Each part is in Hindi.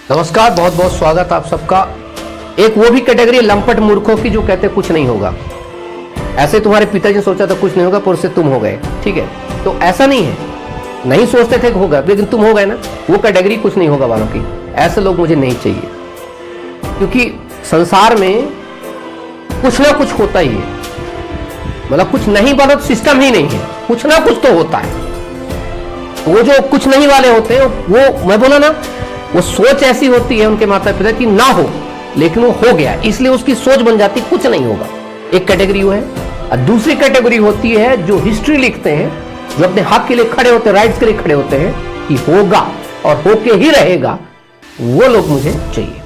नमस्कार, बहुत बहुत स्वागत आप सबका। एक वो भी कैटेगरी लंपट मूर्खों की जो कहते कुछ नहीं होगा। ऐसे तुम्हारे पिताजी ने सोचा था कुछ नहीं होगा, पर उससे तुम हो गए। ठीक है, तो ऐसा नहीं है, नहीं सोचते थे कि होगा, लेकिन तुम हो गए ना। वो कैटेगरी कुछ नहीं होगा वालों की, ऐसे लोग मुझे नहीं चाहिए। क्योंकि संसार में कुछ ना कुछ होता ही है, मतलब कुछ नहीं वाला तो सिस्टम ही नहीं है, कुछ ना कुछ तो होता है। वो जो कुछ नहीं वाले होते हैं, वो मैं बोला ना, वो सोच ऐसी होती है उनके माता पिता की ना हो, लेकिन वो हो गया, इसलिए उसकी सोच बन जाती कुछ नहीं होगा। एक कैटेगरी वो है। और दूसरी कैटेगरी होती है जो हिस्ट्री लिखते हैं, जो अपने हक के लिए खड़े होते हैं, राइट्स के लिए खड़े होते हैं कि होगा और होके ही रहेगा। वो लोग मुझे चाहिए,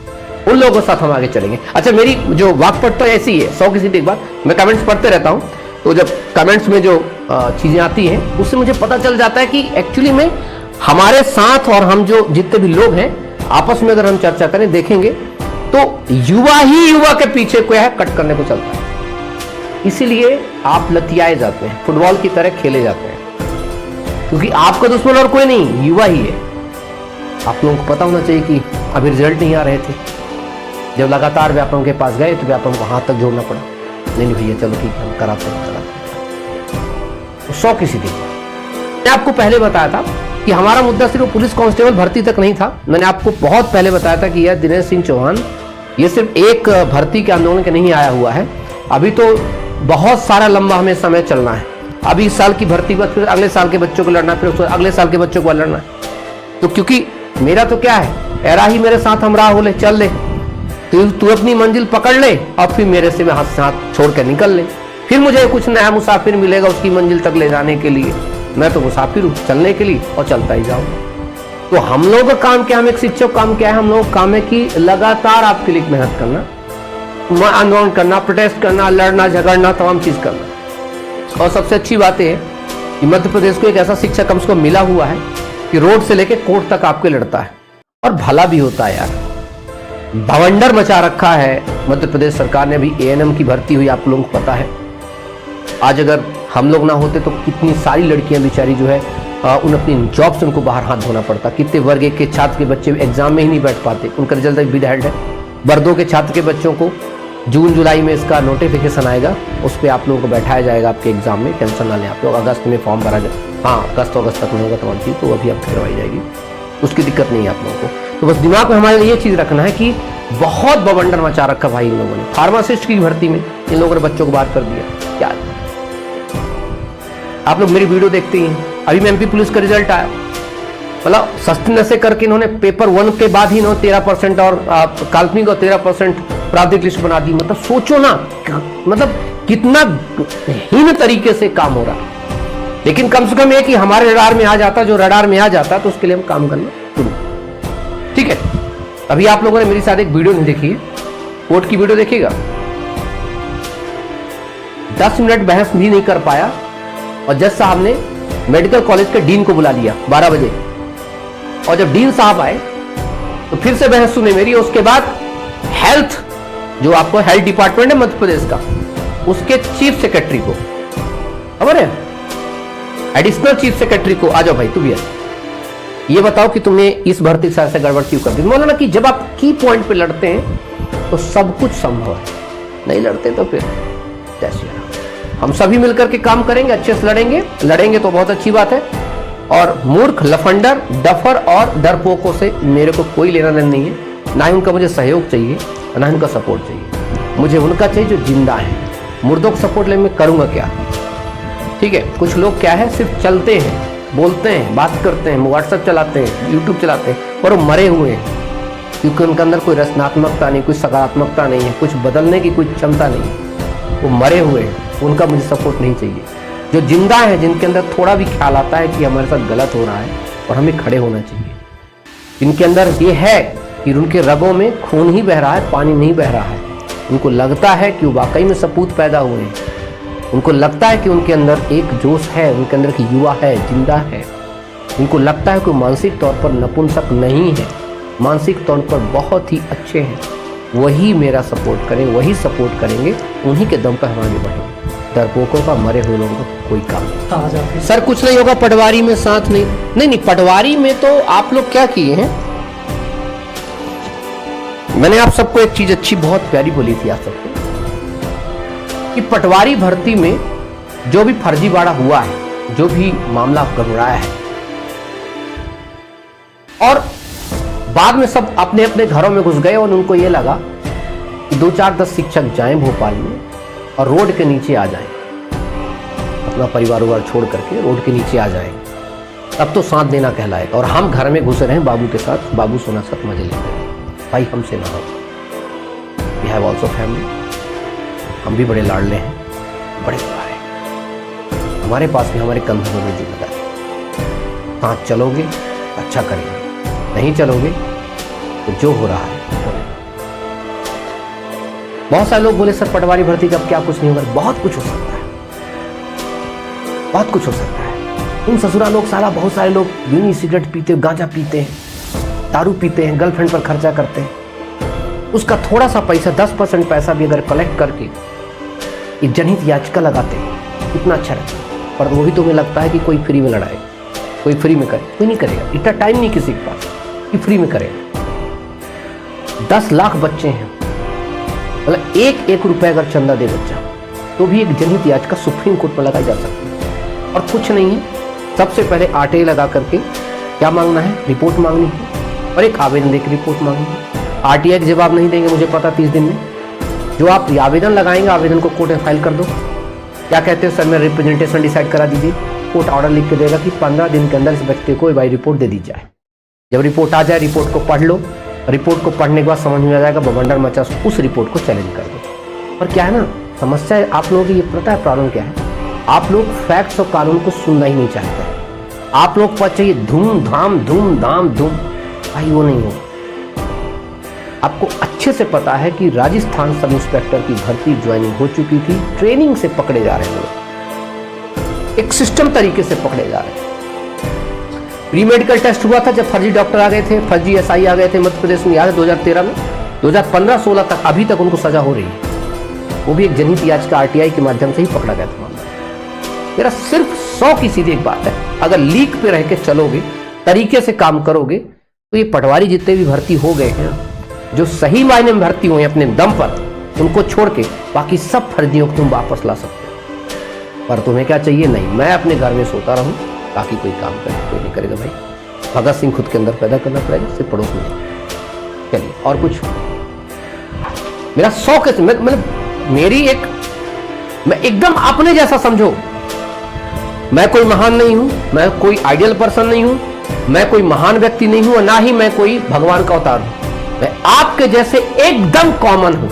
उन लोगों के साथ हम आगे चलेंगे। अच्छा, मेरी जो वाकपट तो ऐसी है, 100 की सीधी एक बात, मैं कमेंट्स पढ़ते रहता हूं, तो जब कमेंट्स में जो चीजें आती हैं उससे मुझे पता चल जाता है कि एक्चुअली में हमारे साथ और हम जो जितने भी लोग हैं आपस में अगर हम चर्चा करें, देखेंगे तो युवा ही युवा के पीछे क्या है, कट करने को चलता है। इसीलिए आप लतियाए जाते हैं, फुटबॉल की तरह खेले जाते हैं, क्योंकि आपका दुश्मन और कोई नहीं, युवा ही है। आप लोगों को पता होना चाहिए कि अभी रिजल्ट नहीं आ रहे थे, जब लगातार व्यापम के पास गए तो व्यापम को हाथ तक जोड़ना पड़ा। नहीं भैया चलो ठीक है, हम कराते हैं, तो 100 की सीधी। मैंने आपको पहले बताया था कि हमारा मुद्दा सिर्फ पुलिस कांस्टेबल भर्ती तक नहीं था। मैंने आपको बहुत पहले बताया था कि यह दिनेश सिंह चौहान ये सिर्फ एक भर्ती के आंदोलन के नहीं आया हुआ है, अभी तो बहुत सारा लंबा हमें समय चलना है। अभी इस साल की भर्ती के बाद फिर अगले साल के बच्चों को लड़ना, फिर अगले साल के बच्चों को लड़ना है। तो क्योंकि मेरा तो क्या है, एरा ही मेरे साथ हम राह हो ले, चल ले, तू अपनी मंजिल पकड़ ले और फिर मेरे से हाथ से हाथ छोड़ कर निकल ले। फिर मुझे कुछ नया मुसाफिर मिलेगा उसकी मंजिल तक ले जाने के लिए। मैं तो मुसाफिर हूँ चलने के लिए, और चलता ही जाऊँ। तो हम लोगों का काम क्या, हम एक शिक्षक काम क्या है, हम लोगों का काम है कि लगातार आपके लिए मेहनत करना, आंदोलन करना, प्रोटेस्ट करना, लड़ना झगड़ना, तमाम चीज करना। और सबसे अच्छी बात है कि मध्य प्रदेश को एक ऐसा शिक्षक कम से कम मिला हुआ है कि रोड से लेकर कोर्ट तक आपके लड़ता है, और भला भी होता है यार। भवंडर मचा रखा है मध्य प्रदेश सरकार ने। अभी एएनएम की भर्ती हुई, आप लोगों को पता है। आज अगर हम लोग ना होते तो कितनी सारी लड़कियां बेचारी जो है उन अपनी जॉब से उनको बाहर हाथ धोना पड़ता। कितने वर्ग के छात्र के बच्चे एग्जाम में ही नहीं बैठ पाते, उनका रिजल्ट विद हेल्ड है। वर्गों के छात्र के बच्चों को जून जुलाई में इसका नोटिफिकेशन आएगा, उस पर आप लोगों को बैठाया जाएगा आपके एग्जाम में। टेंशन ना लें आप लोग, अगस्त में फॉर्म भरा जाए, हाँ अगस्त तक में होगा तमाम चीज़, तो अभी आपकी करवाई जाएगी, उसकी दिक्कत नहीं है आप लोगों को। तो बस दिमाग में हमारे लिए ये चीज़ रखना है कि बहुत बवंडर मचा रखा भाई इन लोगों ने। फार्मासिस्ट की भर्ती में इन लोगों ने बच्चों को बाहर कर दिया। क्या आप लोग मेरी वीडियो देखते हैं, अभी में एमपी पुलिस का रिजल्ट आया, मतलब सस्ती नशे करके इन्होंने पेपर 1 के बाद ही इन्होंने 13% और काल्पनिक और 13% प्रावधिक लिस्ट बना दी। मतलब सोचो ना, मतलब कितना हीन तरीके से काम हो रहा। लेकिन कम से कम ये कि हमारे रडार में आ जाता, जो रडार में आ जाता तो उसके लिए हम काम करना शुरू। ठीक है, अभी आप लोगों ने मेरी साथ एक वीडियो नहीं देखी है, कोर्ट की वीडियो देखिएगा। 10 मिनट बहस भी नहीं कर पाया और जज साहब ने मेडिकल कॉलेज के डीन को बुला लिया 12 बजे, और जब डीन साहब आए तो फिर से बहस सुने मेरी। उसके बाद हेल्थ, जो आपको हेल्थ डिपार्टमेंट है मध्य प्रदेश का, उसके चीफ सेक्रेटरी को, खबर है, एडिशनल चीफ सेक्रेटरी को, आ जाओ भाई तू भी ये बताओ कि तुमने इस भर्ती से गड़बड़ क्यों कर दी। बोला ना कि जब आप की पॉइंट पे लड़ते हैं तो सब कुछ संभव है, नहीं लड़ते तो फिर जैसे हम सभी मिलकर के काम करेंगे, अच्छे से लड़ेंगे तो बहुत अच्छी बात है। और मूर्ख, लफंडर, डफर और डरपोकों से मेरे को कोई लेना देना नहीं है। ना ही उनका मुझे सहयोग चाहिए, ना ही उनका सपोर्ट चाहिए। मुझे उनका चाहिए जो जिंदा है। मुर्दों को सपोर्ट लेने में करूंगा क्या। ठीक है, कुछ लोग क्या है, सिर्फ चलते हैं, बोलते हैं, बात करते हैं, व्हाट्सएप चलाते हैं, यूट्यूब चलाते हैं, पर वो मरे हुए हैं, क्योंकि उनके अंदर कोई रचनात्मकता नहीं, कोई सकारात्मकता नहीं है, कुछ बदलने की कोई क्षमता नहीं है। वो मरे हुए हैं, उनका मुझे सपोर्ट नहीं चाहिए। जो जिंदा है, जिनके अंदर थोड़ा भी ख्याल आता है कि हमारे साथ गलत हो रहा है और हमें खड़े होना चाहिए, जिनके अंदर ये है कि उनके रगों में खून ही बह रहा है, पानी नहीं बह रहा है, उनको लगता है कि वो वाकई में सपूत पैदा हुए हैं, उनको लगता है कि उनके अंदर एक जोश है, उनके अंदर की युवा है, जिंदा है, उनको लगता है कि मानसिक तौर पर नपुंसक नहीं है, मानसिक तौर पर बहुत ही अच्छे हैं, वही मेरा सपोर्ट करें, वही सपोर्ट करेंगे, उन्हीं के दम पर हम आगे बढ़ेंगे। डरपोकों का, मरे हुए लोगों का कोई काम नहीं। सर कुछ नहीं होगा, पटवारी में साथ नहीं, पटवारी में तो आप लोग क्या किए हैं, मैंने आप सबको एक चीज अच्छी बहुत प्यारी बोली थी आप सबको कि पटवारी भर्ती में जो भी फर्जीवाड़ा हुआ है, जो भी मामला गड़बड़ाया है, और बाद में सब अपने अपने घरों में घुस गए और उनको ये लगा कि 2-4-10 शिक्षक जाएं भोपाल में और रोड के नीचे आ जाएं, अपना परिवार उवार छोड़ करके रोड के नीचे आ जाएं, तब तो साथ देना कहलाएगा। और हम घर में घुसे रहें बाबू के साथ, बाबू सोना साथ मजे लेते हैं। भाई हमसे ना हो, वी हैव ऑल्सो फैमिली, हम भी बड़े लाडले हैं, बड़े प्यारे, हमारे पास भी हमारे कंधों में जिम्मेदारी। साथ चलोगे अच्छा करेंगे, नहीं चलोगे तो जो हो रहा है होने। बहुत सारे लोग बोले सर पटवारी भर्ती का क्या कुछ नहीं होगा। बहुत कुछ हो सकता है, बहुत कुछ हो सकता है। तुम ससुरा लोग साला, बहुत सारे लोग बीड़ी सिगरेट पीते, गांजा पीते हैं, दारू पीते हैं, गर्लफ्रेंड पर खर्चा करते हैं। उसका थोड़ा सा पैसा, 10% पैसा भी अगर कलेक्ट करके एक जनहित याचिका लगाते हैं कितना अच्छा रहता। पर वो भी तुम्हें लगता है कि कोई फ्री में लड़ाए, कोई फ्री में करे, कोई नहीं करेगा। इतना टाइम नहीं किसी के पास कि फ्री में करेगा। 10 लाख बच्चे हैं, मतलब 1-1 रुपए अगर चंदा दे बच्चा तो भी एक जनहित याचिका सुप्रीम कोर्ट में लगाई जा सकती है। और कुछ नहीं है, सबसे पहले आरटीआई लगा करके क्या मांगना है, रिपोर्ट मांगनी है और एक आवेदन देकर रिपोर्ट मांगनी है। आरटीआई का जवाब नहीं देंगे मुझे पता 30 दिन में, जो आप आवेदन लगाएंगे आवेदन को कोर्ट में फाइल कर दो। क्या कहते हैं सर मेरा रिप्रेजेंटेशन डिसाइड करा दीजिए, कोर्ट ऑर्डर लिख के देगा कि 15 दिन के अंदर इस व्यक्ति को भाई रिपोर्ट दे दी जाए। जब रिपोर्ट आ जाए रिपोर्ट को पढ़ लो, रिपोर्ट को पढ़ने के बाद समझ में आ जाएगा, बवंडर मचा, उस रिपोर्ट को चैलेंज कर दो। और क्या है ना समस्या है, आप लोगों की ये पता है प्रॉब्लम क्या है, आप लोग फैक्ट्स और कानून को सुनना ही नहीं चाहते। आप लोग पर चाहिए धूम धाम धूम धाम धूम, भाई वो नहीं हो। आपको अच्छे से पता है कि राजस्थान सब इंस्पेक्टर की भर्ती ज्वाइनिंग हो चुकी थी, ट्रेनिंग से पकड़े जा रहे हैं लोग, एक सिस्टम तरीके से पकड़े जा रहे हैं। प्री मेडिकल टेस्ट हुआ था जब फर्जी डॉक्टर आ गए थे, फर्जी एसआई आ गए थे मध्य प्रदेश में, याद है 2013 में, 2015-16 तक अभी तक उनको सजा हो रही है। वो भी एक जनहित याचिका आरटीआई के माध्यम से ही पकड़ा गया था मामला। मेरा सिर्फ 100 की सीधी एक बात है, अगर लीक पे रह के चलोगे, तरीके से काम करोगे, तो ये पटवारी जितने भी भर्ती हो गए हैं, जो सही मायने में भर्ती हुए अपने दम पर, उनको छोड़ के बाकी सब फर्जियों को तुम वापस ला सकते हो। पर तुम्हें क्या चाहिए, नहीं मैं अपने घर में सोता रहूं ताकि कोई काम करे, कोई नहीं करेगा भाई। भगत सिंह खुद के अंदर पैदा करना पड़ेगा, सिर्फ पड़ोस में। चलिए और कुछ, मेरा 100 के मतलब मेरी एक, मैं एकदम अपने जैसा समझो, मैं कोई महान नहीं हूं, मैं कोई आइडियल पर्सन नहीं हूं, मैं कोई महान व्यक्ति नहीं हूं और ना ही मैं कोई भगवान का अवतार हूं। मैं आपके जैसे एकदम कॉमन हूं।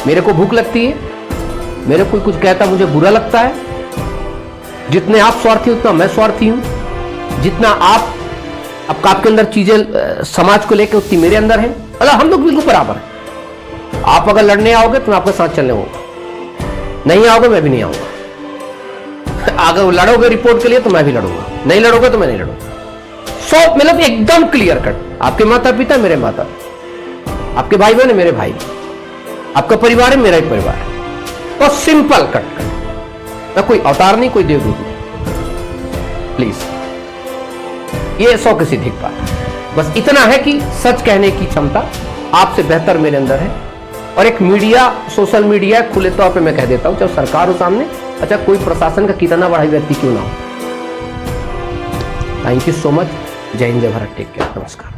मेरे को भूख लगती है, मेरे कोई कुछ कहता मुझे बुरा लगता है। जितने आप स्वार्थी उतना मैं स्वार्थी हूं, जितना आप आपके अंदर चीजें समाज को लेकर उतनी मेरे अंदर है। मतलब हम लोग बिल्कुल बराबर हैं। आप अगर लड़ने आओगे तो मैं आपके साथ चलने होगा, नहीं आओगे मैं भी नहीं आऊंगा। अगर लड़ोगे रिपोर्ट के लिए तो मैं भी लड़ूंगा, नहीं लड़ोगे तो मैं नहीं लड़ूंगा। सो मतलब एकदम क्लियर कट, आपके माता पिता मेरे माता, आपके भाई बहन मेरे भाई, आपका परिवार है मेरा ही परिवार है। तो सिंपल कट कर, मैं कोई अवतार नहीं, कोई देवदूत नहीं। प्लीज ये 100 की सीधी बात है। बस इतना है कि सच कहने की क्षमता आपसे बेहतर मेरे अंदर है। और एक मीडिया, सोशल मीडिया खुले तौर पे मैं कह देता हूं, चाहे सरकार हो सामने, अच्छा कोई प्रशासन का कितना बड़ा व्यक्ति क्यों ना हो। Thank you so much. जय हिंद, जय भारत, टेक केयर, नमस्कार।